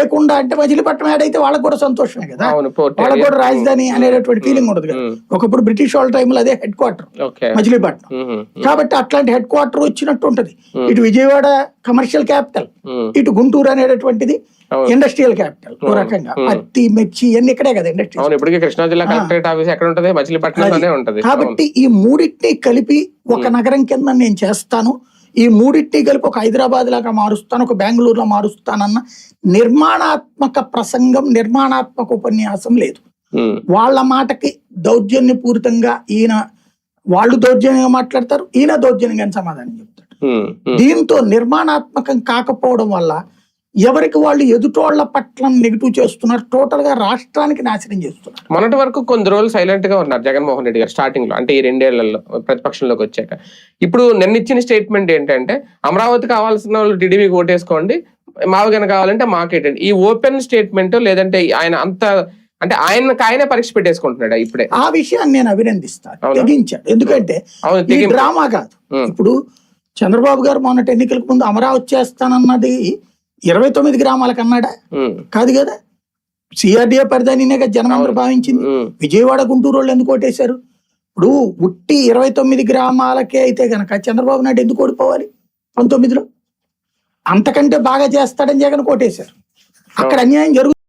లేకుండా అంటే మచిలీపట్నం యాడ్ అయితే వాళ్ళకి కూడా సంతోషమే కదా, వాళ్ళకి కూడా రాజధాని అనేటటువంటి ఫీలింగ్ ఉండదు కదా. ఒకప్పుడు బ్రిటిష్ వాళ్ళ టైంలో అదే హెడ్ క్వార్టర్ మచిలీపట్నం, కాబట్టి అట్లాంటి హెడ్ క్వార్టర్ వచ్చినట్టు ఉంటది. ఇటు విజయవాడ కమర్షియల్ క్యాపిటల్, ఇటు గుంటూరు అనేటటువంటిది ఇండస్ట్రియల్ క్యాపిటల్. ఓ రకంగా పత్తి మిర్చి ఇవన్నీ ఇక్కడే కదా ఇండస్ట్రీ. కృష్ణా జిల్లా కలెక్టరేట్ ఆఫీస్ ఎక్కడ ఉంటది? మచిలీపట్నంలోనే ఉంటది. కాబట్టి ఈ మూడింటిని కలిపి ఒక నగరం కింద నేను చేస్తాను, ఈ మూడింటిని కలిపి ఒక హైదరాబాద్ లాగా మారుస్తాను, ఒక బెంగళూరులో మారుస్తానన్న నిర్మాణాత్మక ప్రసంగం, నిర్మాణాత్మక ఉపన్యాసం లేదు. వాళ్ళ మాటకి దౌర్జన్యపూరితంగా వాళ్ళు దౌర్జన్యంగా మాట్లాడతారు, ఈయన దౌర్జన్యంగా సమాధానం చెప్తాడు. దీంతో నిర్మాణాత్మకం కాకపోవడం వల్ల ఎవరికి వాళ్ళు ఎదుటోళ్ల పట్ల నెగిటివ్ చేస్తున్నారు, టోటల్ గా రాష్ట్రానికి నాశనం చేస్తున్నారు. మొన్నటి వరకు కొన్ని రోజులు సైలెంట్ గా ఉన్నారు జగన్మోహన్ రెడ్డి గారు స్టార్టింగ్ లో, అంటే ఈ 2 ఏళ్లలో ప్రతిపక్షంలోకి వచ్చాక. ఇప్పుడు నిన్న ఇచ్చిన స్టేట్మెంట్ ఏంటంటే అమరావతి కావాల్సిన వాళ్ళు టీడీపీకి ఓటేసుకోండి, మావగన కావాలంటే మాకేటండి. ఈ ఓపెన్ స్టేట్మెంట్ లేదంటే ఆయన అంత అంటే ఆయనకు పరీక్ష పెట్టేసుకుంటున్నాడు ఇప్పుడే. ఆ విషయాన్ని నేను అభినందిస్తాను, తెగించాడు. ఎందుకంటే డ్రామా కాదు. ఇప్పుడు చంద్రబాబు గారు మొన్నటి ఎన్నికలకు ముందు అమరావతి చేస్తానన్నది 29 గ్రామాలకు అన్నాడా? కాదు కదా. సిఆర్డీఏ పరిధానినే కదా జనం అందరూ భావించింది. విజయవాడ గుంటూరు వాళ్ళు ఎందుకు ఓటేశారు? ఇప్పుడు ఉట్టి 29 గ్రామాలకే అయితే గనక చంద్రబాబు నాయుడు ఎందుకు ఓడిపోవాలి 19లో? అంతకంటే బాగా చేస్తాడని జగన్ ఓటేశారు. అక్కడ అన్యాయం జరుగుతుంది.